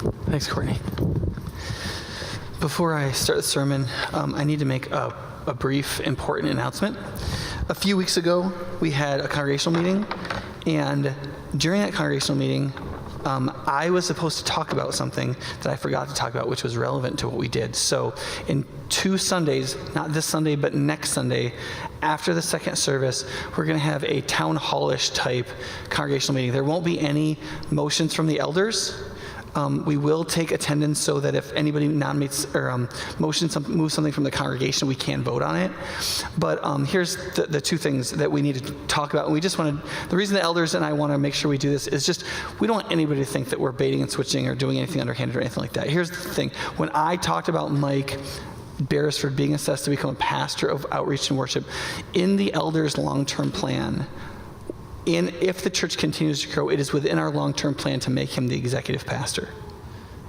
Thanks, Courtney. Before I start the sermon, I need to make a brief, important announcement. A few weeks ago, we had a congregational meeting, and during that congregational meeting, I was supposed to talk about something that I forgot to talk about, which was relevant to what we did. So in 2 Sundays, not this Sunday, but next Sunday, after the second service, we're going to have a town hall-ish type congregational meeting. There won't be any motions from the elders. We will take attendance so that if anybody nominates or moves something from the congregation, we can vote on it. But here's the 2 things that we need to talk about. And we just want to, the reason the elders and I want to make sure we do this is just, we don't want anybody to think that we're baiting and switching or doing anything underhanded or anything like that. Here's the thing. When I talked about Mike Beresford being assessed to become a pastor of outreach and worship, in the elders' long-term plan, and if the church continues to grow, it is within our long-term plan to make him the executive pastor.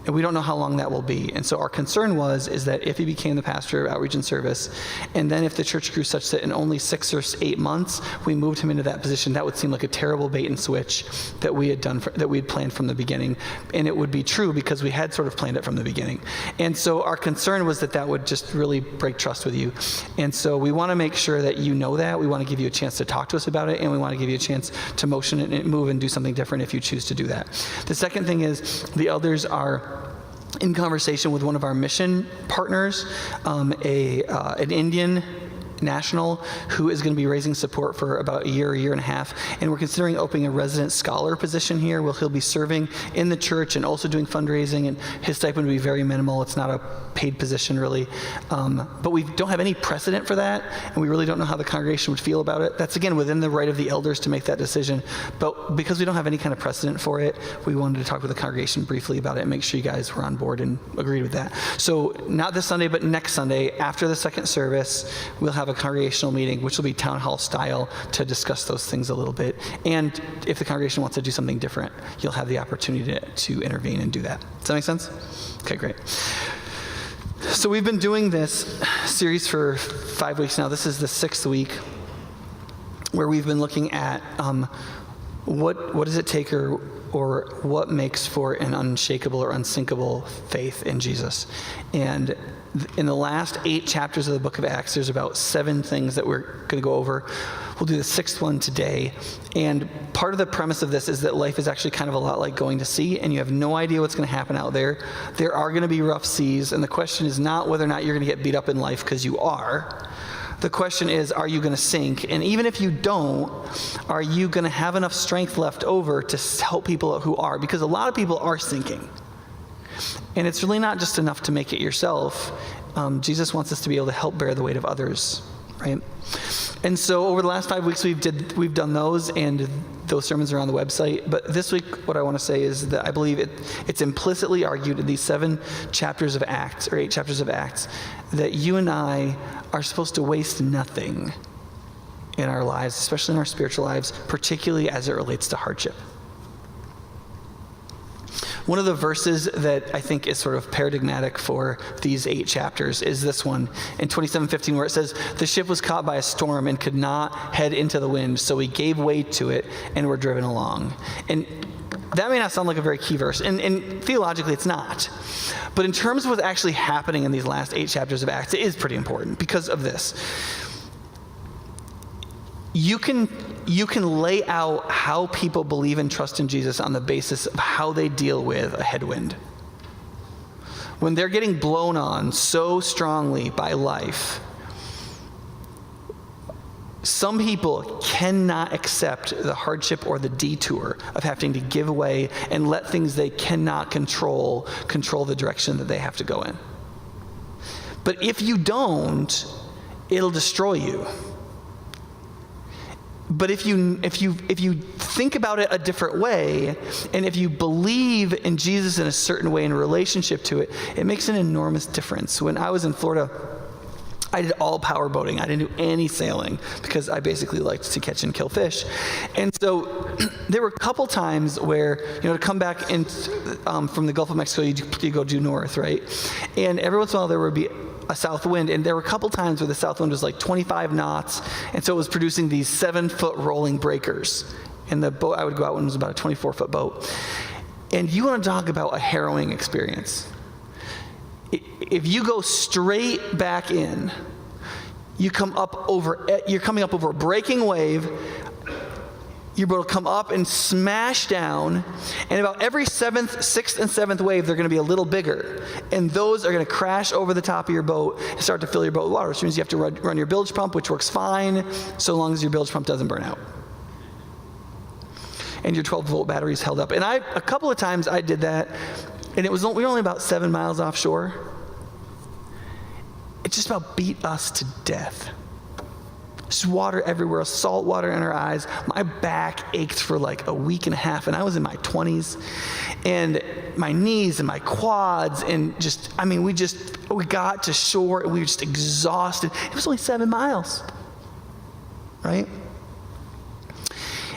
And we don't know how long that will be. And so our concern is that if he became the pastor of outreach and service, and then if the church grew such that in only 6 or 8 months, we moved him into that position, that would seem like a terrible bait and switch that we had planned from the beginning. And it would be true because we had sort of planned it from the beginning. And so our concern was that that would just really break trust with you. And so we want to make sure that you know that. We want to give you a chance to talk to us about it, and we want to give you a chance to motion it and move and do something different if you choose to do that. The second thing is the elders are in conversation with one of our mission partners, an Indian national who is going to be raising support for about a year and a half. And we're considering opening a resident scholar position here where he'll be serving in the church and also doing fundraising, and his stipend will be very minimal. It's not a paid position really. But we don't have any precedent for that, and we really don't know how the congregation would feel about it. That's again within the right of the elders to make that decision. But because we don't have any kind of precedent for it, we wanted to talk with the congregation briefly about it and make sure you guys were on board and agreed with that. So not this Sunday, but next Sunday, after the second service, we'll have a congregational meeting, which will be town hall style, to discuss those things a little bit. And if the congregation wants to do something different, you'll have the opportunity to intervene and do that. Does that make sense? Okay, great. So we've been doing this series for 5 weeks now. This is the 6th week where we've been looking at what does it take or what makes for an unshakable or unsinkable faith in Jesus. And in the last 8 chapters of the book of Acts, there's about 7 things that we're going to go over. We'll do the 6th one today. And part of the premise of this is that life is actually kind of a lot like going to sea, and you have no idea what's going to happen out there. There are going to be rough seas, and the question is not whether or not you're going to get beat up in life, because you are. The question is, are you going to sink? And even if you don't, are you going to have enough strength left over to help people who are? Because a lot of people are sinking. And it's really not just enough to make it yourself. Jesus wants us to be able to help bear the weight of others, right? And so over the last 5 weeks, we've done those, and those sermons are on the website. But this week, what I want to say is that I believe it's implicitly argued in these 7 chapters of Acts, or 8 chapters of Acts, that you and I are supposed to waste nothing in our lives, especially in our spiritual lives, particularly as it relates to hardship. One of the verses that I think is sort of paradigmatic for these 8 chapters is this one in 27:15, where it says, "The ship was caught by a storm and could not head into the wind, so we gave way to it and were driven along." And that may not sound like a very key verse, and theologically it's not. But in terms of what's actually happening in these last 8 chapters of Acts, it is pretty important because of this. You can lay out how people believe and trust in Jesus on the basis of how they deal with a headwind. When they're getting blown on so strongly by life, some people cannot accept the hardship or the detour of having to give away and let things they cannot control the direction that they have to go in. But if you don't, it'll destroy you. But if you think about it a different way, and if you believe in Jesus in a certain way in relationship to it, it makes an enormous difference. When I was in Florida, I did all power boating. I didn't do any sailing because I basically liked to catch and kill fish. And so there were a couple times where, to come back in from the Gulf of Mexico, you go due north, right? And every once in a while there would be a south wind, and there were a couple times where the south wind was like 25 knots, and so it was producing these 7-foot rolling breakers. And the boat I would go out when was about a 24-foot boat. And you want to talk about a harrowing experience. If you go straight back in, you're coming up over a breaking wave, your boat will come up and smash down, and about every sixth and seventh wave, they're going to be a little bigger. And those are going to crash over the top of your boat and start to fill your boat with water, which means you have to run your bilge pump, which works fine, so long as your bilge pump doesn't burn out. And your 12-volt battery is held up. And a couple of times I did that, and we were only about 7 miles offshore. It just about beat us to death. Just water everywhere, salt water in our eyes. My back ached for like a week and a half, and I was in my 20s. And my knees and my quads, and we got to shore, and we were just exhausted. It was only 7 miles, right?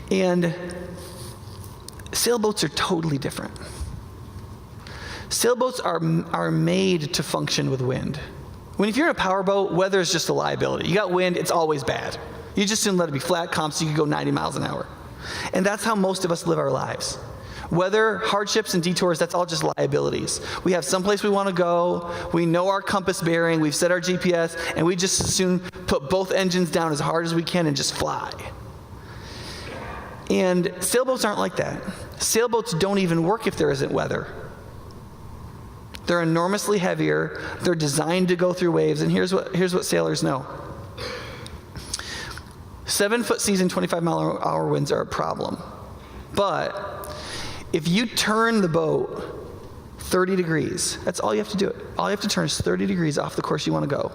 And sailboats are totally different. Sailboats are made to function with wind. If you're in a powerboat, weather is just a liability. You got wind, it's always bad. You just didn't let it be flat comp so you could go 90 miles an hour. And that's how most of us live our lives. Weather, hardships, and detours, that's all just liabilities. We have someplace we want to go, we know our compass bearing, we've set our GPS, and we just as soon put both engines down as hard as we can and just fly. And sailboats aren't like that. Sailboats don't even work if there isn't weather. They're enormously heavier. They're designed to go through waves. And here's what sailors know. 7-foot seas and 25-mile-an-hour winds are a problem. But if you turn the boat 30 degrees, that's all you have to do. All you have to turn is 30 degrees off the course you want to go.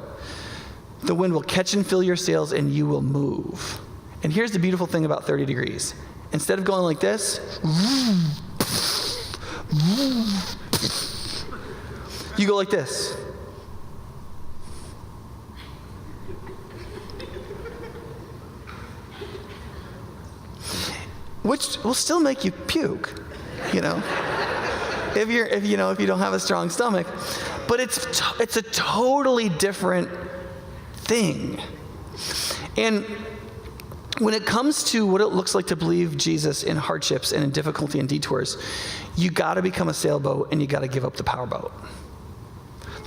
The wind will catch and fill your sails, and you will move. And here's the beautiful thing about 30 degrees. Instead of going like this, you go like this. Which will still make you puke, if you don't have a strong stomach. But it's a totally different thing. And when it comes to what it looks like to believe Jesus in hardships and in difficulty and detours, you got to become a sailboat, and you got to give up the powerboat.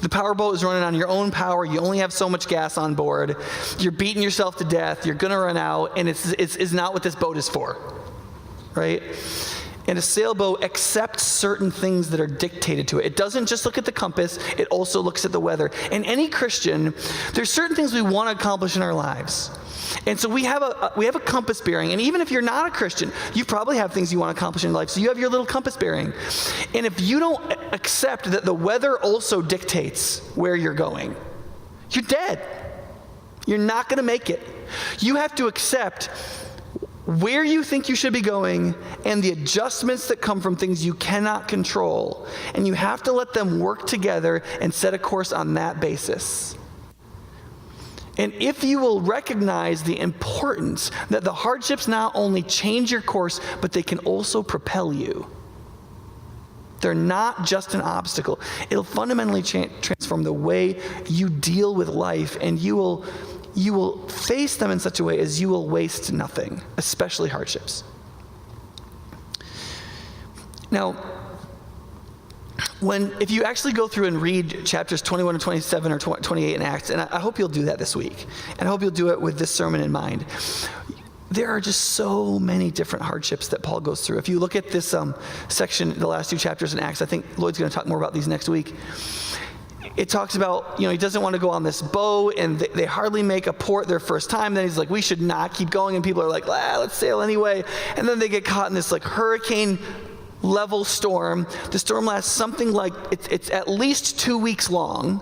The powerboat is running on your own power. You only have so much gas on board. You're beating yourself to death. You're going to run out, and it's not what this boat is for, right? And a sailboat accepts certain things that are dictated to it. It doesn't just look at the compass. It also looks at the weather. And any Christian, there's certain things we want to accomplish in our lives. And so we have a compass bearing. And even if you're not a Christian, you probably have things you want to accomplish in life. So you have your little compass bearing. And if you don't accept that the weather also dictates where you're going, you're dead. You're not going to make it. You have to accept where you think you should be going and the adjustments that come from things you cannot control. And you have to let them work together and set a course on that basis. And if you will recognize the importance that the hardships not only change your course, but they can also propel you. They're not just an obstacle. It'll fundamentally transform the way you deal with life, and you will face them in such a way as you will waste nothing, especially hardships. Now, if you actually go through and read chapters 21 and 27 or 28 in Acts, and I hope you'll do that this week, and I hope you'll do it with this sermon in mind, there are just so many different hardships that Paul goes through. If you look at this section, the last 2 chapters in Acts, I think Lloyd's going to talk more about these next week. It talks about, he doesn't want to go on this boat, and they hardly make a port their first time. Then he's like, we should not keep going, and people are like, let's sail anyway. And then they get caught in this like hurricane level storm. The storm lasts something like, it's at least 2 weeks long,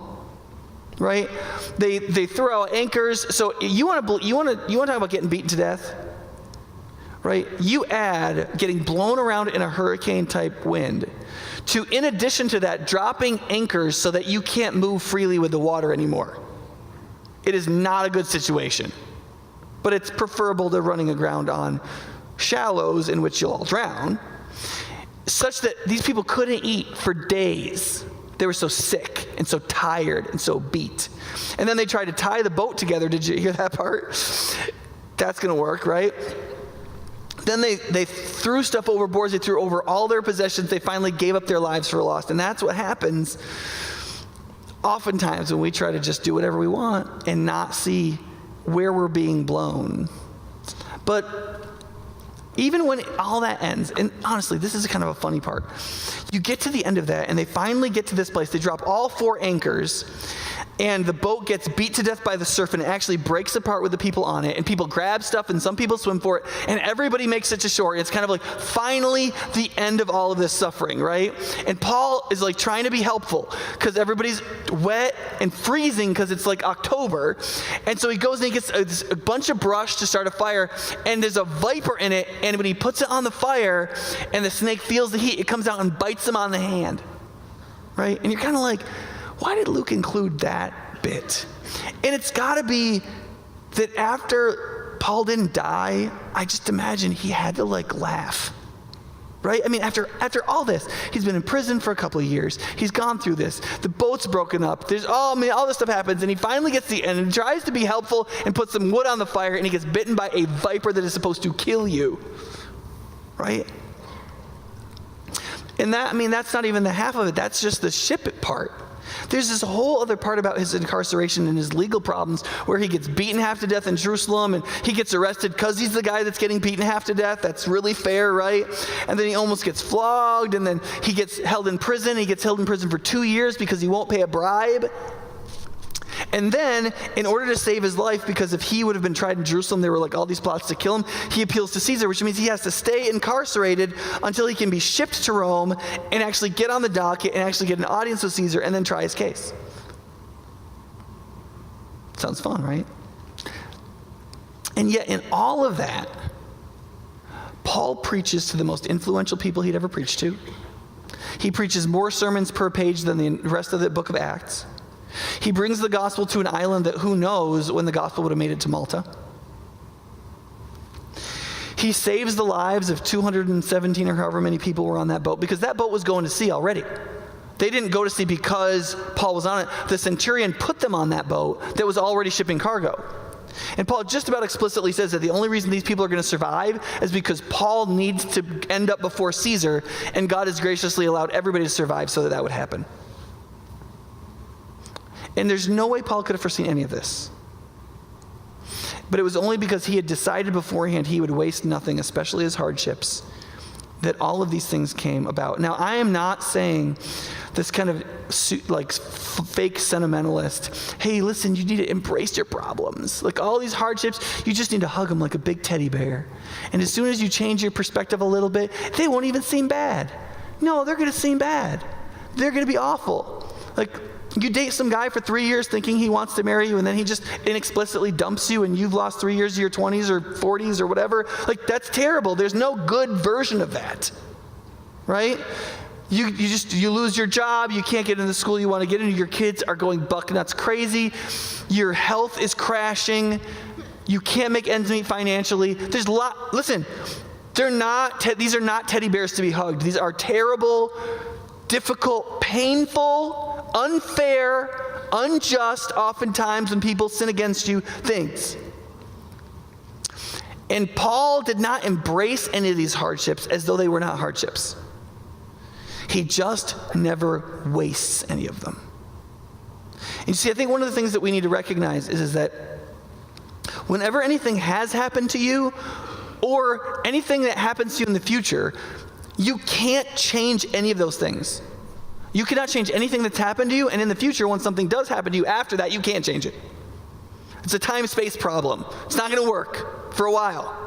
right? They throw out anchors. So you want to talk about getting beaten to death, right? You add getting blown around in a hurricane type wind to, in addition to that, dropping anchors so that you can't move freely with the water anymore. It is not a good situation, but it's preferable to running aground on shallows in which you'll all drown, such that these people couldn't eat for days. They were so sick and so tired and so beat. And then they tried to tie the boat together. Did you hear that part? That's going to work, right? Then they threw stuff overboard. They threw over all their possessions. They finally gave up their lives for lost. And that's what happens oftentimes when we try to just do whatever we want and not see where we're being blown. But even when all that ends, and honestly, this is kind of a funny part. You get to the end of that, and they finally get to this place. They drop all 4 anchors, and the boat gets beat to death by the surf, and it actually breaks apart with the people on it, and people grab stuff, and some people swim for it, and everybody makes it to shore. It's kind of like finally the end of all of this suffering, right? And Paul is like trying to be helpful because everybody's wet and freezing because it's like October, and so he goes and he gets a bunch of brush to start a fire, and there's a viper in it, and when he puts it on the fire and the snake feels the heat, it comes out and bites him on the hand, right? And you're kind of like, why did Luke include that bit? And it's got to be that after Paul didn't die, I just imagine he had to like laugh, right? I mean, after all this, he's been in prison for a couple of years. He's gone through this. The boat's broken up. All this stuff happens, and he finally gets to the end and tries to be helpful and puts some wood on the fire, and he gets bitten by a viper that is supposed to kill you, right? And that's not even the half of it. That's just the ship it part. There's this whole other part about his incarceration and his legal problems where he gets beaten half to death in Jerusalem, and he gets arrested because he's the guy that's getting beaten half to death. That's really fair, right? And then he almost gets flogged, and then he gets held in prison. He gets held in prison for 2 years because he won't pay a bribe. And then, in order to save his life, because if he would have been tried in Jerusalem, there were like all these plots to kill him, he appeals to Caesar, which means he has to stay incarcerated until he can be shipped to Rome and actually get on the docket and actually get an audience with Caesar and then try his case. Sounds fun, right? And yet, in all of that, Paul preaches to the most influential people he'd ever preached to. He preaches more sermons per page than the rest of the book of Acts. He brings the gospel to an island that who knows when the gospel would have made it to Malta. He saves the lives of 217 or however many people were on that boat, because that boat was going to sea already. They didn't go to sea because Paul was on it. The centurion put them on that boat that was already shipping cargo. And Paul just about explicitly says that the only reason these people are going to survive is because Paul needs to end up before Caesar, and God has graciously allowed everybody to survive so that that would happen. And there's no way Paul could have foreseen any of this. But it was only because he had decided beforehand he would waste nothing, especially his hardships, that all of these things came about. Now, I am not saying this kind of like fake sentimentalist, hey, listen, you need to embrace your problems. Like all these hardships, you just need to hug them like a big teddy bear. And as soon as you change your perspective a little bit, they won't even seem bad. No, they're going to seem bad. They're going to be awful. Like, you date some guy for 3 years thinking he wants to marry you, and then he just inexplicitly dumps you, and you've lost 3 years of your 20s or 40s or whatever. Like, that's terrible. There's no good version of that, right? You lose your job. You can't get into the school you want to get into. Your kids are going buck nuts crazy. Your health is crashing. You can't make ends meet financially. There's a lot. Listen, these are not teddy bears to be hugged. These are terrible, difficult, painful, unfair, unjust, oftentimes when people sin against you, things. And Paul did not embrace any of these hardships as though they were not hardships. He just never wastes any of them. And you see, I think one of the things that we need to recognize is that whenever anything has happened to you, or anything that happens to you in the future, you can't change any of those things. You cannot change anything that's happened to you, and in the future, when something does happen to you after that, you can't change it. It's a time-space problem. It's not going to work for a while.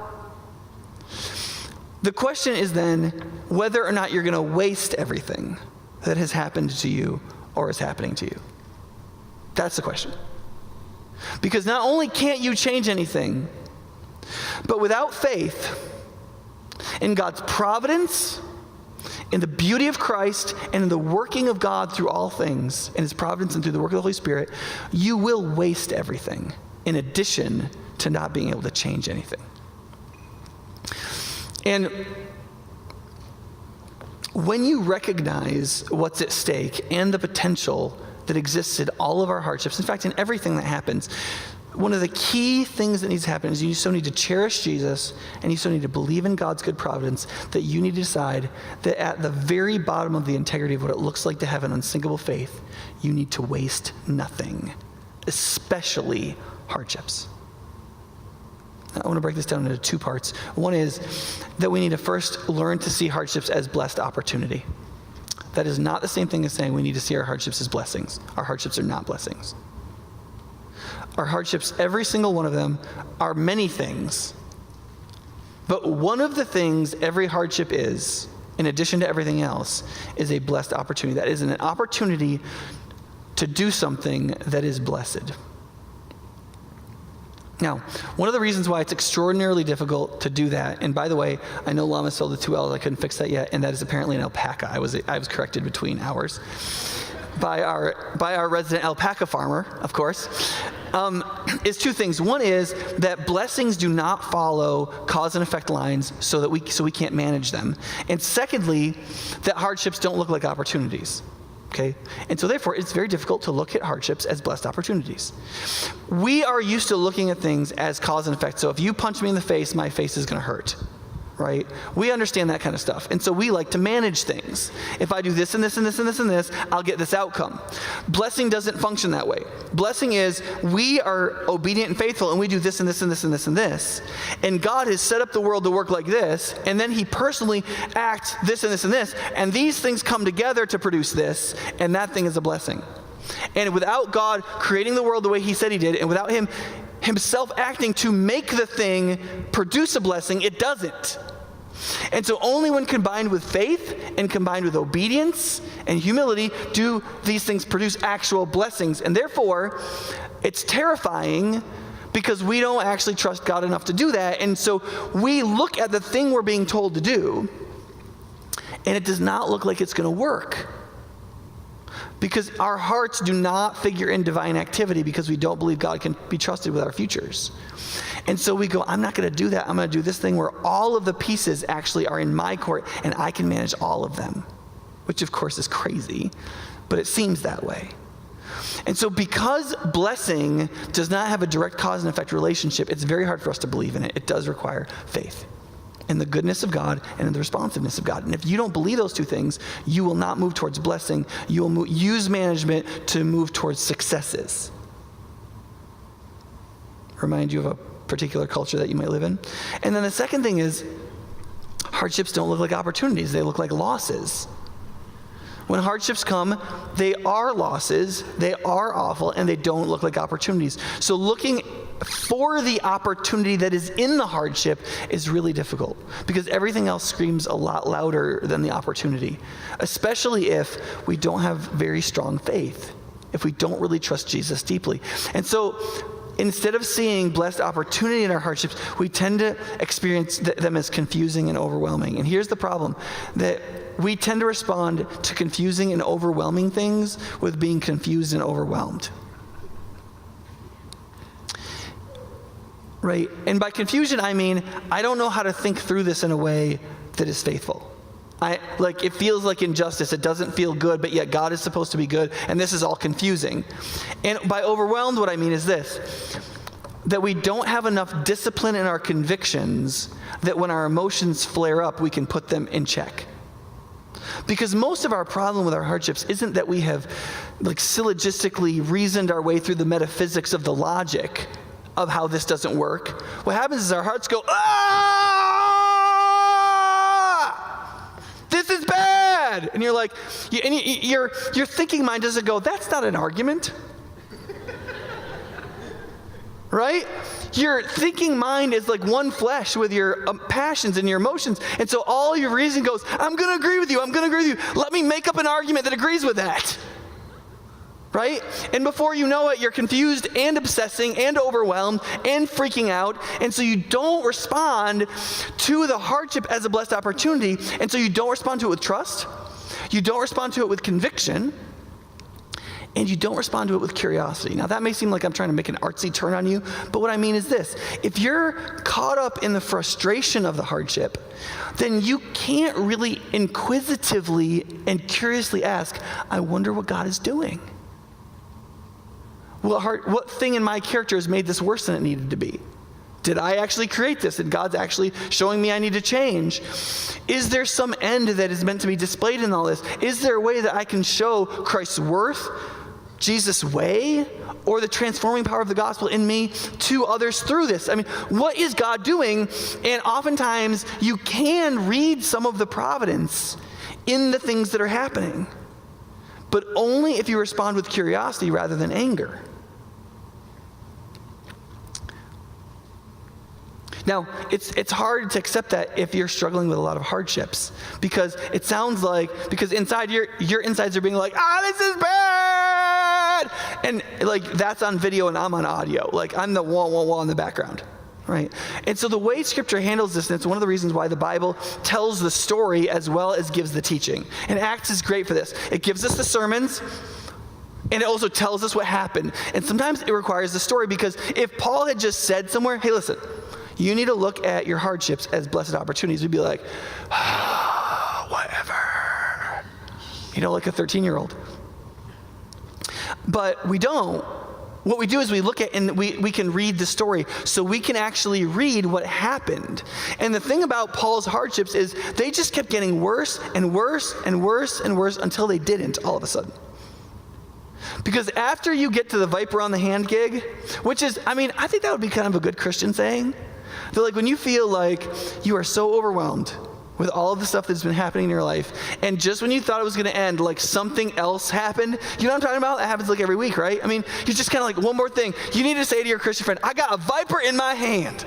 The question is then whether or not you're going to waste everything that has happened to you or is happening to you. That's the question. Because not only can't you change anything, but without faith in God's providence, in the beauty of Christ, and in the working of God through all things, in his providence and through the work of the Holy Spirit, you will waste everything in addition to not being able to change anything. And when you recognize what's at stake and the potential that exists in all of our hardships, in fact, in everything that happens, one of the key things that needs to happen is you so need to cherish Jesus, and you so need to believe in God's good providence, that you need to decide that at the very bottom of the integrity of what it looks like to have an unsinkable faith, you need to waste nothing, especially hardships. I want to break this down into two parts. One is that we need to first learn to see hardships as blessed opportunity. That is not the same thing as saying we need to see our hardships as blessings. Our hardships are not blessings. Our hardships, every single one of them, are many things. But one of the things every hardship is, in addition to everything else, is a blessed opportunity. That is an opportunity to do something that is blessed. Now, one of the reasons why it's extraordinarily difficult to do that, and by the way, I know Llama sold the 2 L's, I couldn't fix that yet, and that is apparently an alpaca. I was corrected between hours by our resident alpaca farmer, of course, is two things. One is that blessings do not follow cause and effect lines so we can't manage them. And secondly, that hardships don't look like opportunities. Okay? And so therefore, it's very difficult to look at hardships as blessed opportunities. We are used to looking at things as cause and effect. So if you punch me in the face, my face is going to hurt. Right? We understand that kind of stuff. And so we like to manage things. If I do this and this and this and this and this, I'll get this outcome. Blessing doesn't function that way. Blessing is we are obedient and faithful, and we do this and this and this and this and this. And God has set up the world to work like this, and then he personally acts this and this and this, and these things come together to produce this, and that thing is a blessing. And without God creating the world the way he said he did, and without him himself acting to make the thing produce a blessing, it doesn't. And so only when combined with faith and combined with obedience and humility do these things produce actual blessings. And therefore, it's terrifying because we don't actually trust God enough to do that. And so we look at the thing we're being told to do, and it does not look like it's going to work. Because our hearts do not figure in divine activity because we don't believe God can be trusted with our futures. And so we go, I'm not going to do that. I'm going to do this thing where all of the pieces actually are in my court and I can manage all of them, which of course is crazy, but it seems that way. And so because blessing does not have a direct cause and effect relationship, it's very hard for us to believe in it. It does require faith in the goodness of God and in the responsiveness of God. And if you don't believe those two things, you will not move towards blessing. You will use management to move towards successes. Remind you of a particular culture that you might live in. And then the second thing is, hardships don't look like opportunities. They look like losses. When hardships come, they are losses, they are awful, and they don't look like opportunities. So looking for the opportunity that is in the hardship is really difficult because everything else screams a lot louder than the opportunity, especially if we don't have very strong faith, if we don't really trust Jesus deeply. And so instead of seeing blessed opportunity in our hardships, we tend to experience them as confusing and overwhelming. And here's the problem, that we tend to respond to confusing and overwhelming things with being confused and overwhelmed. Right? And by confusion, I mean, I don't know how to think through this in a way that is faithful. It feels like injustice. It doesn't feel good, but yet God is supposed to be good, and this is all confusing. And by overwhelmed, what I mean is this, that we don't have enough discipline in our convictions that when our emotions flare up, we can put them in check. Because most of our problem with our hardships isn't that we have syllogistically reasoned our way through the metaphysics of the logic of how this doesn't work. What happens is our hearts go, this is bad. And you're like, your thinking mind doesn't go, that's not an argument. Right? Your thinking mind is like one flesh with your passions and your emotions. And so all your reason goes, I'm going to agree with you. I'm going to agree with you. Let me make up an argument that agrees with that. Right? And before you know it, you're confused and obsessing and overwhelmed and freaking out. And so you don't respond to the hardship as a blessed opportunity. And so you don't respond to it with trust. You don't respond to it with conviction. And you don't respond to it with curiosity. Now, that may seem like I'm trying to make an artsy turn on you, but what I mean is this. If you're caught up in the frustration of the hardship, then you can't really inquisitively and curiously ask, I wonder what God is doing. What thing in my character has made this worse than it needed to be? Did I actually create this? And God's actually showing me I need to change? Is there some end that is meant to be displayed in all this? Is there a way that I can show Christ's worth, Jesus' way, or the transforming power of the gospel in me to others through this? I mean, what is God doing? And oftentimes you can read some of the providence in the things that are happening, but only if you respond with curiosity rather than anger. Now, it's hard to accept that if you're struggling with a lot of hardships, because it sounds like, because inside your insides are being like, this is bad! And like, that's on video and I'm on audio. Like, I'm the wah in the background, right? And so the way Scripture handles this, and it's one of the reasons why the Bible tells the story as well as gives the teaching. And Acts is great for this. It gives us the sermons, and it also tells us what happened. And sometimes it requires the story, because if Paul had just said somewhere, hey, listen, you need to look at your hardships as blessed opportunities, we'd be like, whatever. Like a 13-year-old. But we don't. What we do is we look at, and we can read the story, so we can actually read what happened. And the thing about Paul's hardships is they just kept getting worse and worse and worse and worse until they didn't all of a sudden. Because after you get to the viper on the hand gig, which is, I think that would be kind of a good Christian saying. That like when you feel like you are so overwhelmed with all of the stuff that's been happening in your life, and just when you thought it was going to end, like something else happened. You know what I'm talking about? That happens like every week, right? You're just kind of like, one more thing. You need to say to your Christian friend, I got a viper in my hand.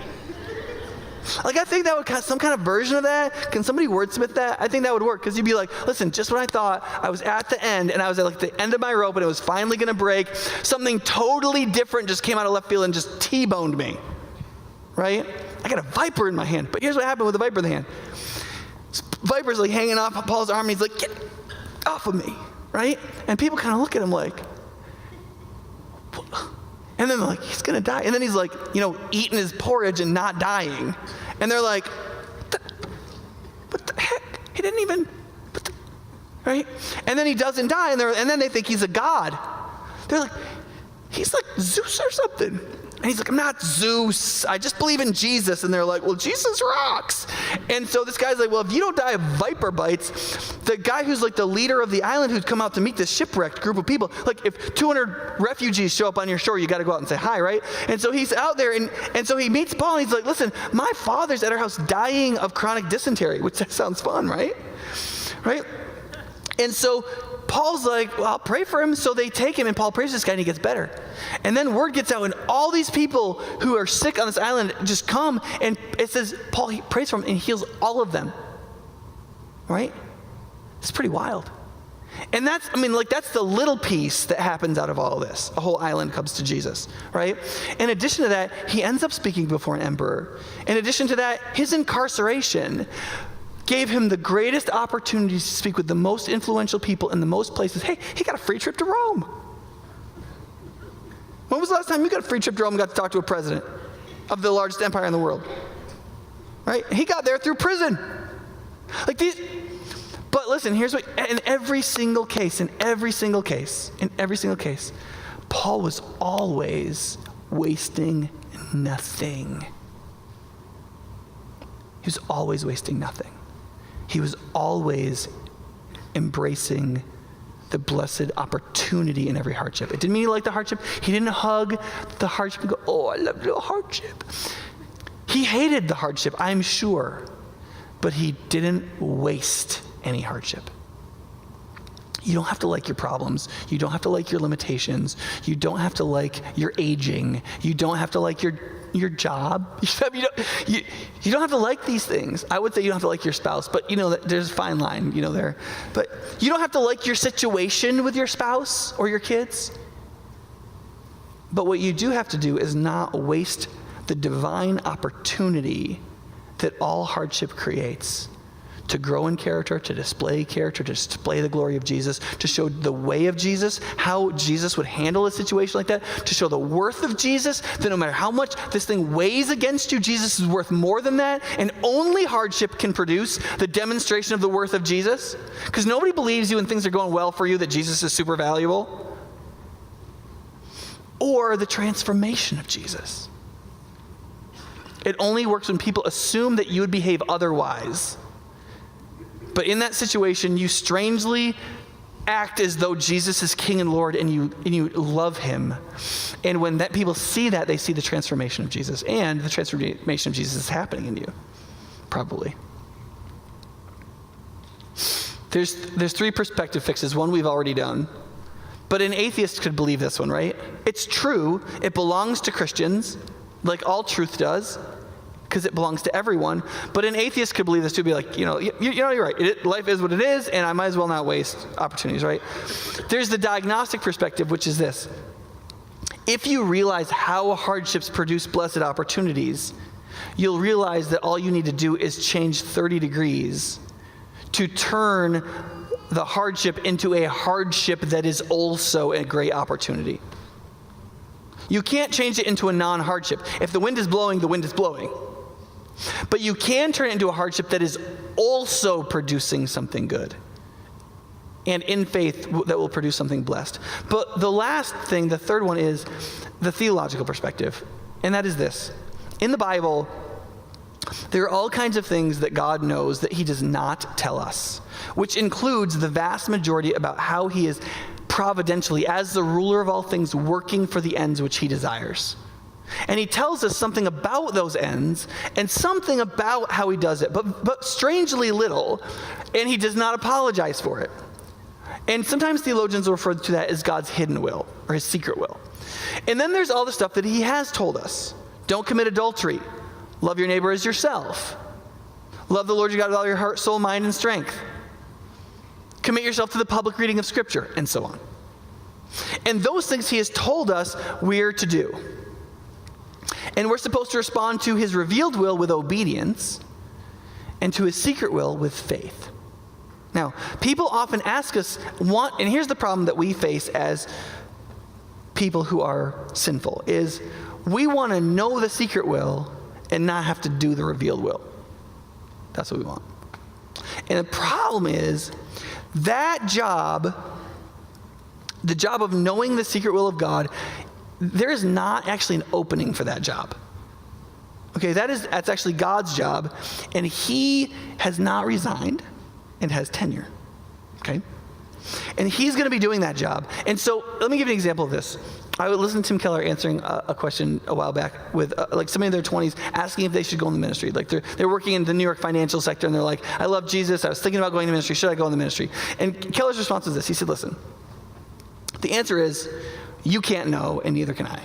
Like, I think that would some kind of version of that. Can somebody wordsmith that? I think that would work, because you'd be like, listen, just when I thought I was at the end, and I was at like the end of my rope, and it was finally going to break, something totally different just came out of left field and just T-boned me, right? I got a viper in my hand. But here's what happened with the viper in the hand. This viper's like hanging off of Paul's arm, and he's like, get off of me, right? And people kind of look at him like, and then they're like, he's going to die. And then he's like, eating his porridge and not dying. And they're like, what the heck? He didn't even, right? And then he doesn't die, and then they think he's a god. They're like, he's like Zeus or something. And he's like, I'm not Zeus. I just believe in Jesus. And they're like, well, Jesus rocks. And so this guy's like, well, if you don't die of viper bites, the guy who's like the leader of the island who's come out to meet this shipwrecked group of people, like if 200 refugees show up on your shore, you got to go out and say hi, right? And so he's out there, and so he meets Paul, and he's like, listen, my father's at our house dying of chronic dysentery, which that sounds fun, right? Right? And so Paul's like, well, I'll pray for him. So they take him, and Paul prays this guy, and he gets better. And then word gets out, and all these people who are sick on this island just come, and it says Paul, he prays for them and heals all of them. Right? It's pretty wild. And that's the little piece that happens out of all of this. A whole island comes to Jesus, right? In addition to that, he ends up speaking before an emperor. In addition to that, his incarceration gave him the greatest opportunities to speak with the most influential people in the most places. Hey, he got a free trip to Rome. When was the last time you got a free trip to Rome and got to talk to a president of the largest empire in the world? Right? He got there through prison. But listen, here's what, in every single case, Paul was always wasting nothing. He was always wasting nothing. He was always embracing the blessed opportunity in every hardship. It didn't mean he liked the hardship. He didn't hug the hardship and go, oh, I love the hardship. He hated the hardship, I'm sure, but he didn't waste any hardship. You don't have to like your problems. You don't have to like your limitations. You don't have to like your aging. You don't have to like your job. You don't have to like these things. I would say you don't have to like your spouse, but there's a fine line, there. But you don't have to like your situation with your spouse or your kids. But what you do have to do is not waste the divine opportunity that all hardship creates to grow in character, to display the glory of Jesus, to show the way of Jesus, how Jesus would handle a situation like that, to show the worth of Jesus, that no matter how much this thing weighs against you, Jesus is worth more than that, and only hardship can produce the demonstration of the worth of Jesus, because nobody believes you when things are going well for you that Jesus is super valuable. or the transformation of Jesus. It only works when people assume that you would behave otherwise. But in that situation, you strangely act as though Jesus is King and Lord, and you love him. And when that people see that, they see the transformation of Jesus. And the transformation of Jesus is happening in you, probably. There's three perspective fixes. One we've already done. But an atheist could believe this one, right? It's true. It belongs to Christians, like all truth does, because it belongs to everyone. But an atheist could believe this too, be like, you're right. Life is what it is, and I might as well not waste opportunities, right? There's the diagnostic perspective, which is this. If you realize how hardships produce blessed opportunities, you'll realize that all you need to do is change 30 degrees to turn the hardship into a hardship that is also a great opportunity. You can't change it into a non-hardship. If the wind is blowing, the wind is blowing. But you can turn it into a hardship that is also producing something good. And in faith, that will produce something blessed. But the last thing, the third one, is the theological perspective. And that is this. In the Bible, there are all kinds of things that God knows that he does not tell us, which includes the vast majority about how he is providentially, as the ruler of all things, working for the ends which he desires. And he tells us something about those ends and something about how he does it, but strangely little, and he does not apologize for it. And sometimes theologians will refer to that as God's hidden will or his secret will. And then there's all the stuff that he has told us. Don't commit adultery. Love your neighbor as yourself. Love the Lord your God with all your heart, soul, mind, and strength. Commit yourself to the public reading of Scripture, and so on. And those things he has told us we're to do. And we're supposed to respond to his revealed will with obedience and to his secret will with faith. Now, people often ask us, and here's the problem that we face as people who are sinful, is we want to know the secret will and not have to do the revealed will. That's what we want. And the problem is that job, the job of knowing the secret will of God, there is not actually an opening for that job. Okay, that's actually God's job, and he has not resigned and has tenure. Okay? And he's going to be doing that job. And so let me give you an example of this. I would listen to Tim Keller answering a question a while back with like somebody in their 20s asking if they should go in the ministry. Like they're working in the New York financial sector, and they're like, I love Jesus. I was thinking about going to ministry. Should I go in the ministry? And Keller's response was this. He said, listen, the answer is you can't know, and neither can I.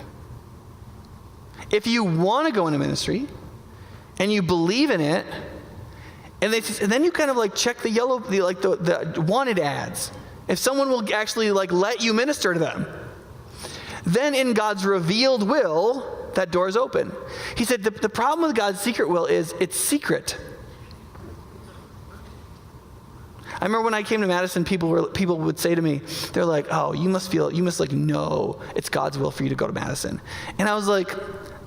If you want to go into ministry and you believe in it, and then you kind of like check the wanted ads. If someone will actually like let you minister to them, then in God's revealed will, that door is open. He said the problem with God's secret will is it's secret. I remember when I came to Madison, people would say to me, they're like, oh, you must like know it's God's will for you to go to Madison. And I was like,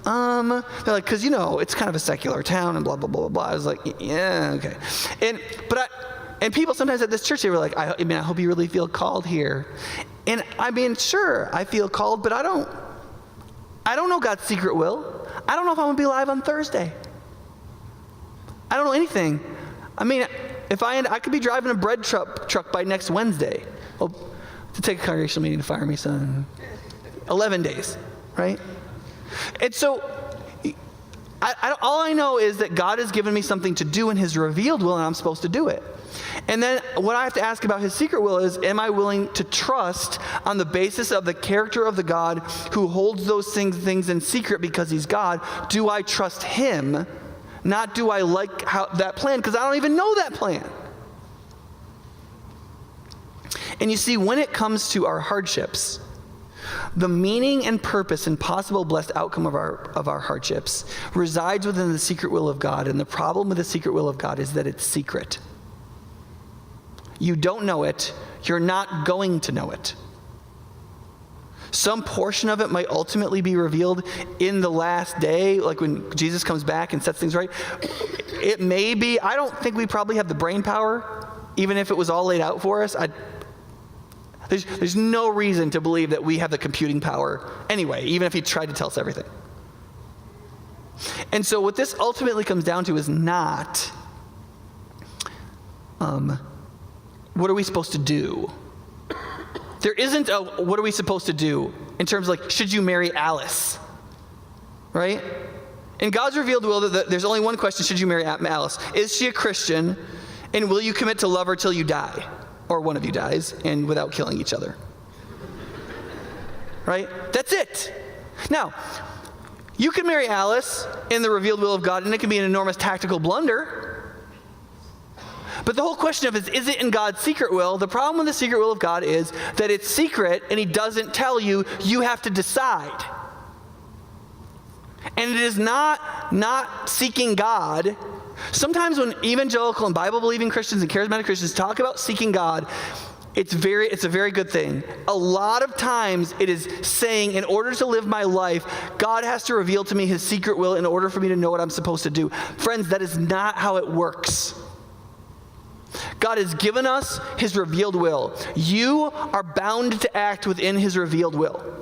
they're like, because it's kind of a secular town and blah, blah, blah, blah. I was like, yeah, okay. And people sometimes at this church, they were like, I hope you really feel called here. And I mean, sure, I feel called, but I don't know God's secret will. I don't know if I'm going to be alive on Thursday. I don't know anything. I mean, I could be driving a bread truck by next Wednesday. Well, to take a congregational meeting to fire me, son. 11 days, right? And so, all I know is that God has given me something to do in his revealed will, and I'm supposed to do it. And then what I have to ask about his secret will is, am I willing to trust on the basis of the character of the God who holds those things in secret because he's God? Do I trust him? Not do I like that plan, because I don't even know that plan. And you see, when it comes to our hardships, the meaning and purpose and possible blessed outcome of our hardships resides within the secret will of God. And the problem with the secret will of God is that it's secret. You don't know it. You're not going to know it. Some portion of it might ultimately be revealed in the last day, like when Jesus comes back and sets things right. It may be. I don't think we probably have the brain power, even if it was all laid out for us. There's no reason to believe that we have the computing power anyway, even if he tried to tell us everything. And so what this ultimately comes down to is not, what are we supposed to do? There isn't a, what are we supposed to do in terms of like, should you marry Alice? Right? In God's revealed will, there's only one question, should you marry Alice? Is she a Christian? And will you commit to love her till you die? Or one of you dies, and without killing each other. Right? That's it. Now, you can marry Alice in the revealed will of God, and it can be an enormous tactical blunder. But the whole question of is it in God's secret will? The problem with the secret will of God is that it's secret, and he doesn't tell you. You have to decide. And it is not seeking God. Sometimes when evangelical and Bible-believing Christians and charismatic Christians talk about seeking God, it's a very good thing. A lot of times it is saying, in order to live my life, God has to reveal to me his secret will in order for me to know what I'm supposed to do. Friends, that is not how it works. God has given us his revealed will. You are bound to act within his revealed will.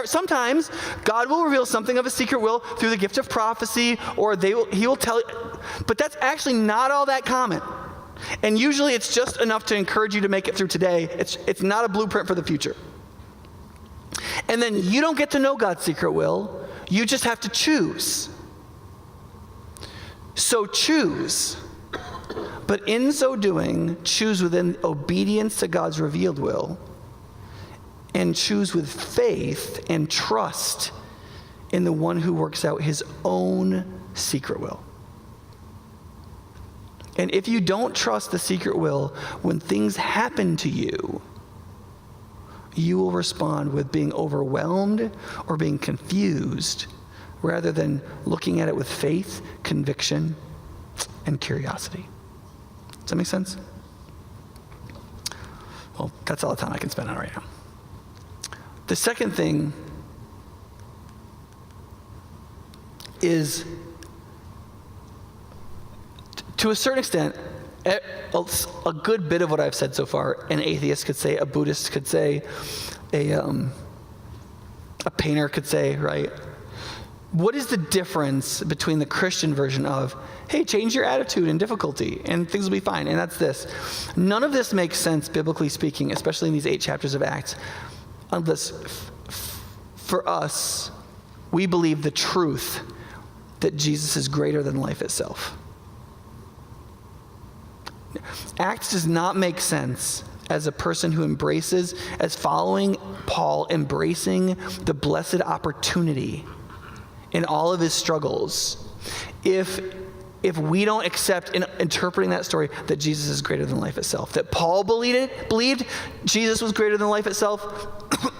Sometimes God will reveal something of his secret will through the gift of prophecy, or he will tell you, but that's actually not all that common. And usually it's just enough to encourage you to make it through today. It's not a blueprint for the future. And then you don't get to know God's secret will. You just have to choose. So choose. But in so doing, choose within obedience to God's revealed will, and choose with faith and trust in the one who works out his own secret will. And if you don't trust the secret will, when things happen to you, you will respond with being overwhelmed or being confused, rather than looking at it with faith, conviction, and curiosity. Does that make sense? Well, that's all the time I can spend on it right now. The second thing is, to a certain extent, a good bit of what I've said so far, an atheist could say, a Buddhist could say, a painter could say, right? What is the difference between the Christian version of, hey, change your attitude in difficulty and things will be fine, and that's this. None of this makes sense, biblically speaking, especially in these 8 chapters of Acts, unless for us, we believe the truth that Jesus is greater than life itself. Acts does not make sense as a person who embraces, as following Paul, embracing the blessed opportunity in all of his struggles, if we don't accept in interpreting that story that Jesus is greater than life itself, that Paul believed Jesus was greater than life itself,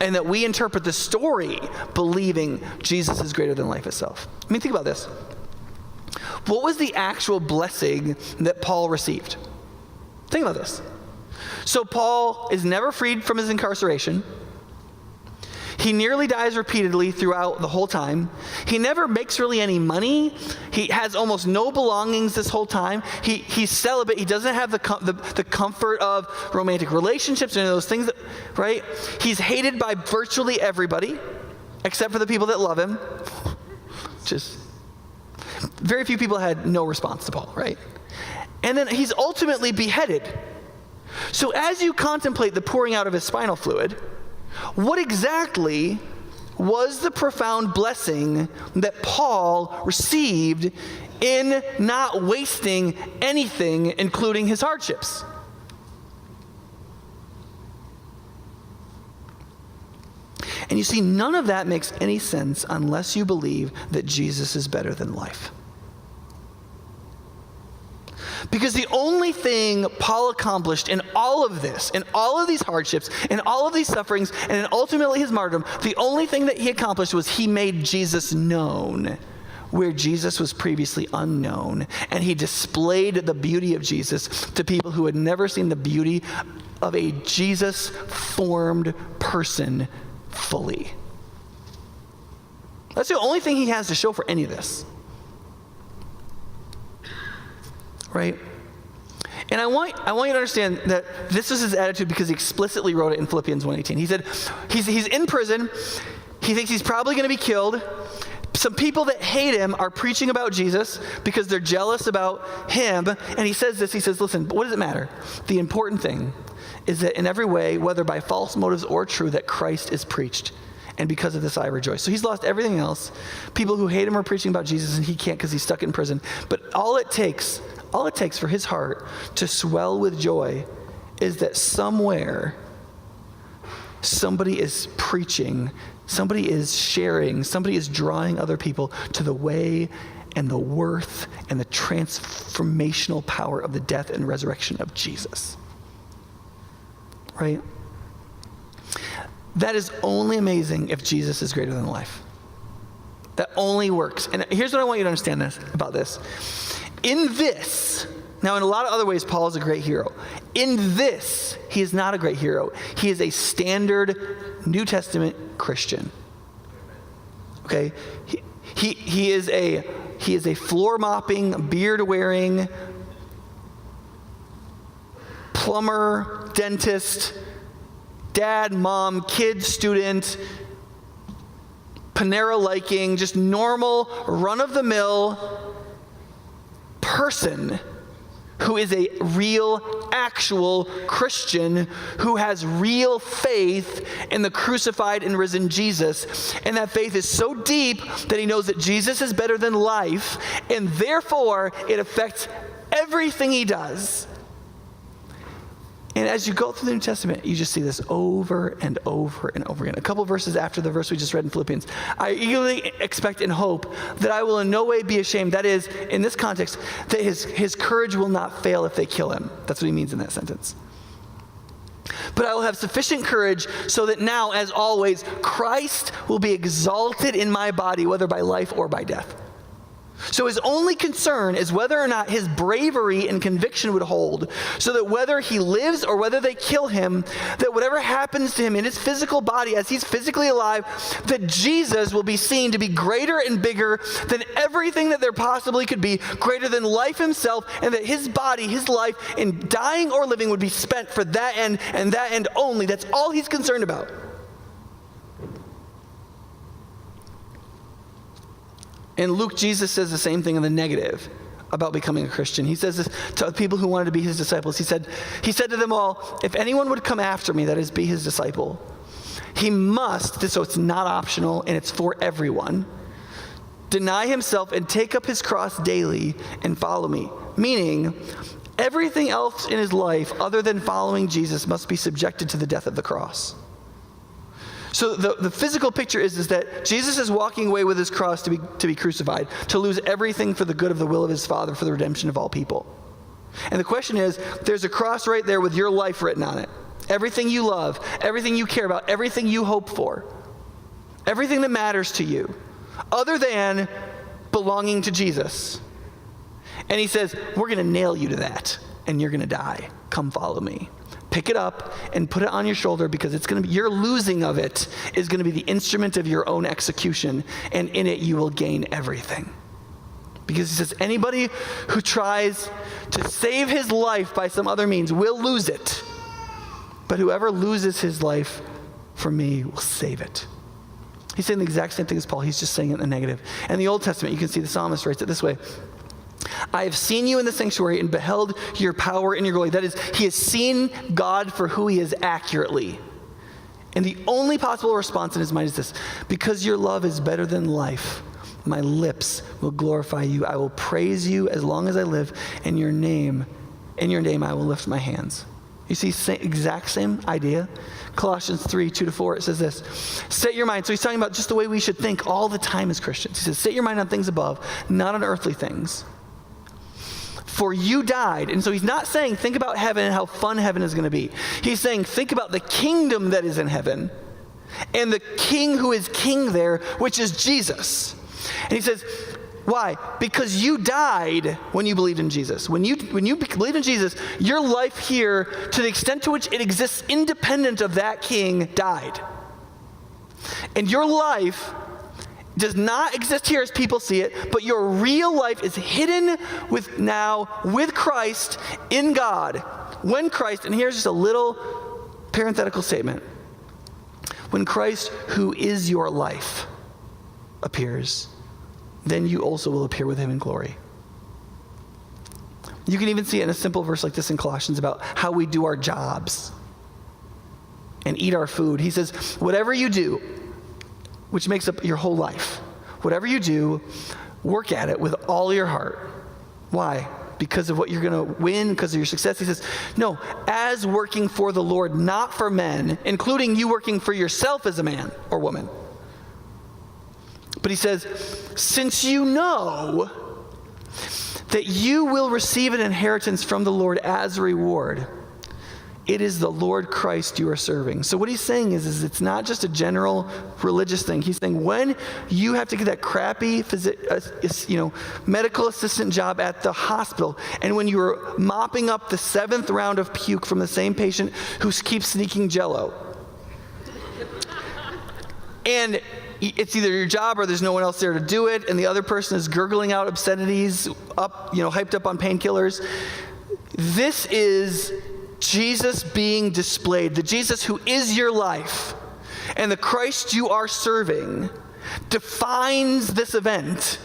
and that we interpret the story believing Jesus is greater than life itself. I mean, think about this. What was the actual blessing that Paul received? Think about this. So Paul is never freed from his incarceration. He nearly dies repeatedly throughout the whole time. He never makes really any money. He has almost no belongings this whole time. He's celibate. He doesn't have the comfort of romantic relationships and those things, right? He's hated by virtually everybody, except for the people that love him. Just very few people had no response to Paul, right? And then he's ultimately beheaded. So as you contemplate the pouring out of his spinal fluid, what exactly was the profound blessing that Paul received in not wasting anything, including his hardships? And you see, none of that makes any sense unless you believe that Jesus is better than life. Because the only thing Paul accomplished in all of this, in all of these hardships, in all of these sufferings, and in ultimately his martyrdom, the only thing that he accomplished was he made Jesus known where Jesus was previously unknown. And he displayed the beauty of Jesus to people who had never seen the beauty of a Jesus-formed person fully. That's the only thing he has to show for any of this. Right? And I want you to understand that this was his attitude because he explicitly wrote it in Philippians 1:18. He said, he's in prison. He thinks he's probably going to be killed. Some people that hate him are preaching about Jesus because they're jealous about him. And he says this, he says, listen, what does it matter? The important thing is that in every way, whether by false motives or true, that Christ is preached. And because of this, I rejoice. So he's lost everything else. People who hate him are preaching about Jesus, and he can't because he's stuck in prison. But all it takes for his heart to swell with joy is that somewhere somebody is preaching, somebody is sharing, somebody is drawing other people to the way and the worth and the transformational power of the death and resurrection of Jesus. Right? That is only amazing if Jesus is greater than life. That only works. And here's what I want you to understand about this. In this, now in a lot of other ways, Paul is a great hero. In this, he is not a great hero. He is a standard New Testament Christian. Okay? He is a floor mopping, beard wearing, plumber, dentist, dad, mom, kid, student, Panera liking, just normal, run-of-the-mill person who is a real, actual Christian who has real faith in the crucified and risen Jesus. And that faith is so deep that he knows that Jesus is better than life, and therefore it affects everything he does. And as you go through the New Testament, you just see this over and over and over again. A couple verses after the verse we just read in Philippians. I eagerly expect and hope that I will in no way be ashamed. That is, in this context, that his courage will not fail if they kill him. That's what he means in that sentence. But I will have sufficient courage so that now, as always, Christ will be exalted in my body, whether by life or by death. So his only concern is whether or not his bravery and conviction would hold, so that whether he lives or whether they kill him, that whatever happens to him in his physical body as he's physically alive, that Jesus will be seen to be greater and bigger than everything that there possibly could be, greater than life himself, and that his body, his life, in dying or living would be spent for that end and that end only. That's all he's concerned about. In Luke, Jesus says the same thing in the negative about becoming a Christian. He says this to people who wanted to be his disciples. He said to them all, if anyone would come after me, that is, be his disciple, he must, so it's not optional and it's for everyone, deny himself and take up his cross daily and follow me. Meaning, everything else in his life other than following Jesus must be subjected to the death of the cross. So the physical picture is that Jesus is walking away with his cross to be crucified, to lose everything for the good of the will of his Father, for the redemption of all people. And the question is, there's a cross right there with your life written on it. Everything you love, everything you care about, everything you hope for, everything that matters to you, other than belonging to Jesus. And he says, we're going to nail you to that, and you're going to die. Come follow me. Pick it up and put it on your shoulder, because it's going to be, your losing of it is going to be the instrument of your own execution, and in it you will gain everything. Because he says anybody who tries to save his life by some other means will lose it, but whoever loses his life for me will save it. He's saying the exact same thing as Paul. He's just saying it in the negative. And in the Old Testament, you can see the psalmist writes it this way: I have seen you in the sanctuary and beheld your power and your glory. That is, he has seen God for who he is accurately. And the only possible response in his mind is this: because your love is better than life, my lips will glorify you. I will praise you as long as I live. In your name I will lift my hands. You see, exact same idea. Colossians 3:2-4, it says this: set your mind. So he's talking about just the way we should think all the time as Christians. He says, set your mind on things above, not on earthly things. For you died. And so he's not saying think about heaven and how fun heaven is going to be. He's saying think about the kingdom that is in heaven and the king who is king there, which is Jesus. And he says, why? Because you died when you believed in Jesus. When you believed in Jesus, your life here, to the extent to which it exists independent of that king, died. And your life does not exist here as people see it, but your real life is hidden with Christ in God. When Christ, and here's just a little parenthetical statement. When Christ, who is your life, appears, then you also will appear with him in glory. You can even see it in a simple verse like this in Colossians about how we do our jobs and eat our food. He says, whatever you do, which makes up your whole life, whatever you do, work at it with all your heart. Why? Because of what you're going to win, because of your success. He says, no, as working for the Lord, not for men, including you working for yourself as a man or woman. But he says, since you know that you will receive an inheritance from the Lord as a reward, it is the Lord Christ you are serving. So what he's saying is it's not just a general religious thing. He's saying when you have to get that crappy medical assistant job at the hospital, and when you're mopping up the 7th round of puke from the same patient who keeps sneaking Jell-O, and it's either your job or there's no one else there to do it, and the other person is gurgling out obscenities, hyped up on painkillers. This is Jesus being displayed, the Jesus who is your life, and the Christ you are serving defines this event,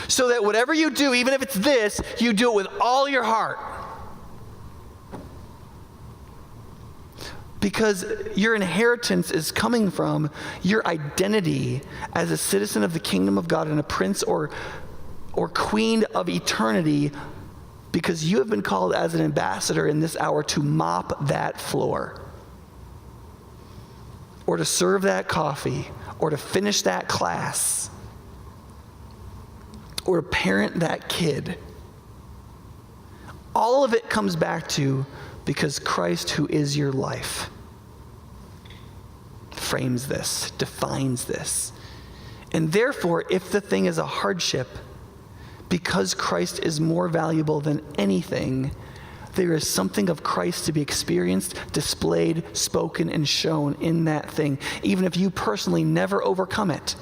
so that whatever you do, even if it's this, you do it with all your heart. Because your inheritance is coming from your identity as a citizen of the kingdom of God and a prince or queen of eternity, because you have been called as an ambassador in this hour to mop that floor, or to serve that coffee, or to finish that class, or to parent that kid. All of it comes back to because Christ, who is your life, frames this, defines this. And therefore, if the thing is a hardship, because Christ is more valuable than anything, there is something of Christ to be experienced, displayed, spoken, and shown in that thing, even if you personally never overcome it.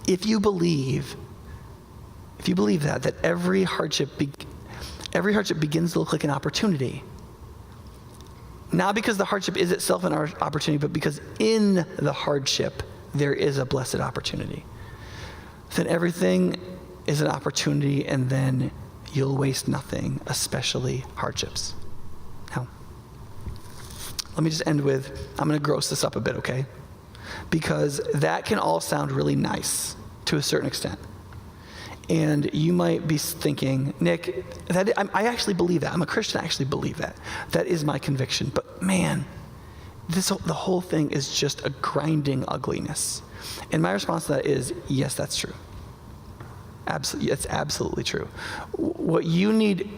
If you believe that every hardship begins to look like an opportunity, not because the hardship is itself an opportunity, but because in the hardship there is a blessed opportunity, then everything is an opportunity, and then you'll waste nothing, especially hardships. Now, let me just end with, I'm going to gross this up a bit, okay? Because that can all sound really nice to a certain extent. And you might be thinking, Nick, I actually believe that. I'm a Christian, I actually believe that. That is my conviction. But man, the whole thing is just a grinding ugliness. And my response to that is, yes, that's true. Absolutely, it's absolutely true. What you need,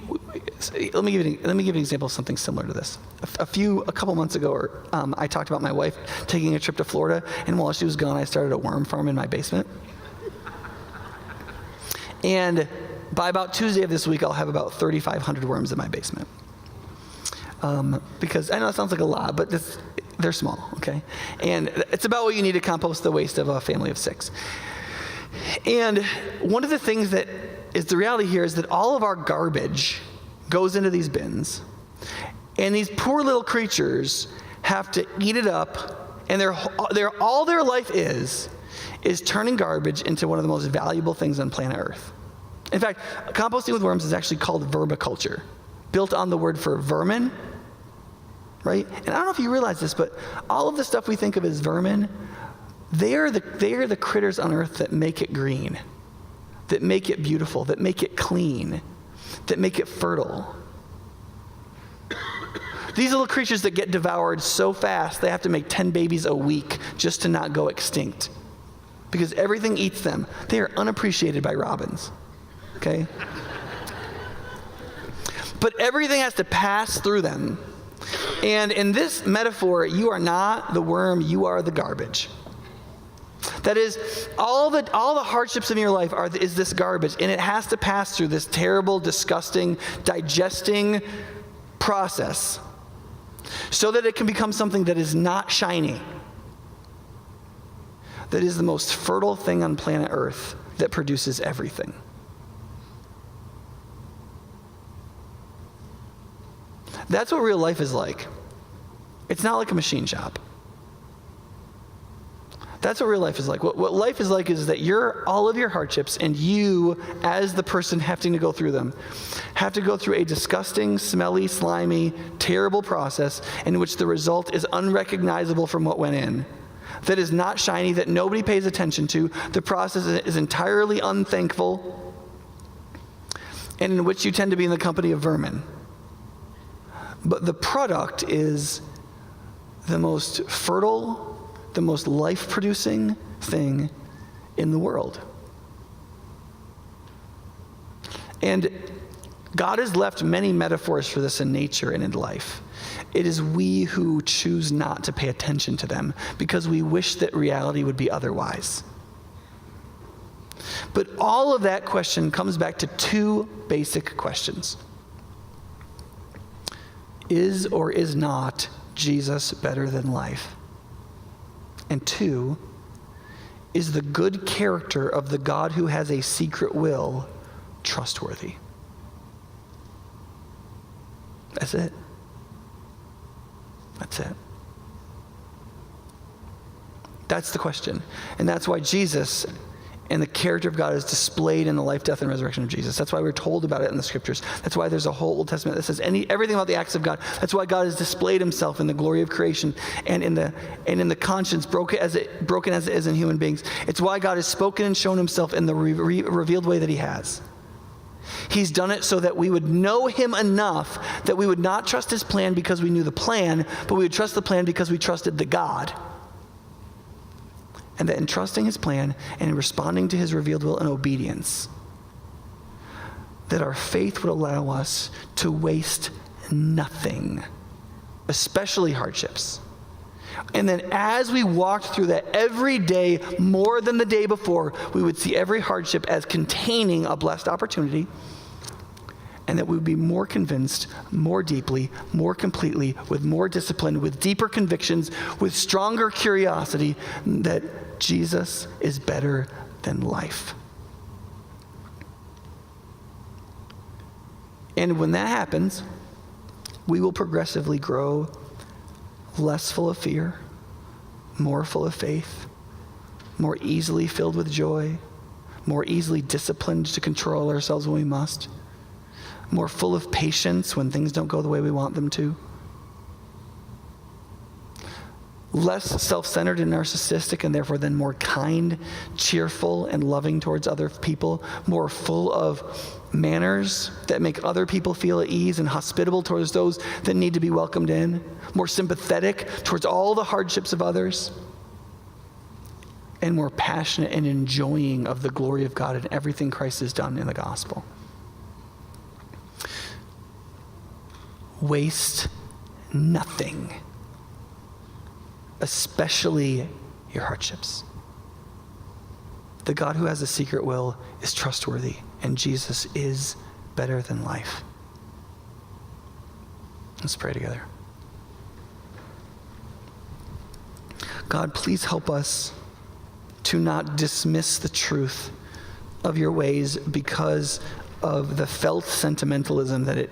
let me give you an example of something similar to this. A couple months ago, I talked about my wife taking a trip to Florida, and while she was gone, I started a worm farm in my basement. And by about Tuesday of this week, I'll have about 3,500 worms in my basement. Because I know it sounds like a lot, but they're small, okay? And it's about what you need to compost the waste of a family of 6. And one of the things that is the reality here is that all of our garbage goes into these bins. And these poor little creatures have to eat it up, and all their life is turning garbage into one of the most valuable things on planet Earth. In fact, composting with worms is actually called vermiculture, built on the word for vermin, right? And I don't know if you realize this, but all of the stuff we think of as vermin, they are the critters on Earth that make it green, that make it beautiful, that make it clean, that make it fertile. These little creatures that get devoured so fast, they have to make 10 babies a week just to not go extinct, because everything eats them. They are unappreciated by robins, okay? But everything has to pass through them. And in this metaphor, you are not the worm, you are the garbage. That is, all the hardships in your life is this garbage, and it has to pass through this terrible, disgusting, digesting process so that it can become something that is not shiny, that is the most fertile thing on planet Earth that produces everything. That's what real life is like. It's not like a machine shop. That's what real life is like. What life is like is that all of your hardships, and you, as the person having to go through them, have to go through a disgusting, smelly, slimy, terrible process in which the result is unrecognizable from what went in. That is not shiny, that nobody pays attention to. The process is entirely unthankful, and in which you tend to be in the company of vermin. But the product is the most fertile, the most life-producing thing in the world. And God has left many metaphors for this in nature and in life. It is we who choose not to pay attention to them because we wish that reality would be otherwise. But all of that question comes back to two basic questions. Is or is not Jesus better than life? And two, is the good character of the God who has a secret will trustworthy? That's it. That's it. That's the question. And that's why Jesus and the character of God is displayed in the life, death, and resurrection of Jesus. That's why we're told about it in the scriptures. That's why there's a whole Old Testament that says everything about the acts of God. That's why God has displayed himself in the glory of creation and in the conscience broken as it is in human beings. It's why God has spoken and shown himself in the revealed way that he has. He's done it so that we would know him enough that we would not trust his plan because we knew the plan, but we would trust the plan because we trusted the God. And that in trusting his plan and in responding to his revealed will in obedience, that our faith would allow us to waste nothing, especially hardships. And then as we walked through that every day, more than the day before, we would see every hardship as containing a blessed opportunity, and that we would be more convinced, more deeply, more completely, with more discipline, with deeper convictions, with stronger curiosity that Jesus is better than life. And when that happens, we will progressively grow less full of fear, more full of faith, more easily filled with joy, more easily disciplined to control ourselves when we must, more full of patience when things don't go the way we want them to, less self-centered and narcissistic, and therefore then more kind, cheerful, and loving towards other people, more full of manners that make other people feel at ease and hospitable towards those that need to be welcomed in, more sympathetic towards all the hardships of others, and more passionate and enjoying of the glory of God and everything Christ has done in the gospel. Waste nothing, especially your hardships. The God who has a secret will is trustworthy, and Jesus is better than life. Let's pray together. God, please help us to not dismiss the truth of your ways because of the felt sentimentalism that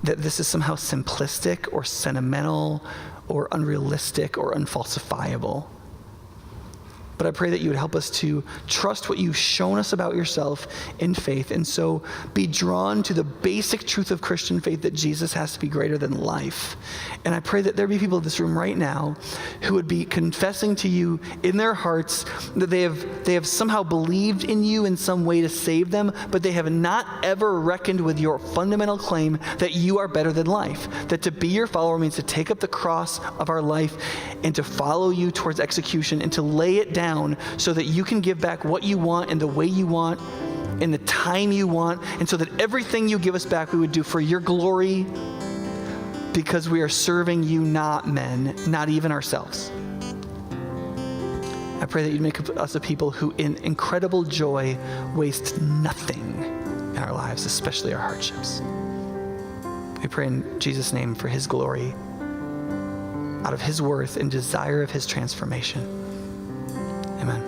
this is somehow simplistic or sentimental or unrealistic or unfalsifiable. But I pray that you would help us to trust what you've shown us about yourself in faith, and so be drawn to the basic truth of Christian faith that Jesus has to be greater than life. And I pray that there be people in this room right now who would be confessing to you in their hearts that they have somehow believed in you in some way to save them, but they have not ever reckoned with your fundamental claim that you are better than life. That to be your follower means to take up the cross of our life and to follow you towards execution and to lay it down so that you can give back what you want in the way you want, in the time you want, and so that everything you give us back we would do for your glory, because we are serving you, not men, not even ourselves. I pray that you'd make us a people who in incredible joy waste nothing in our lives, especially our hardships. We pray in Jesus' name for his glory, out of his worth and desire of his transformation. Amen.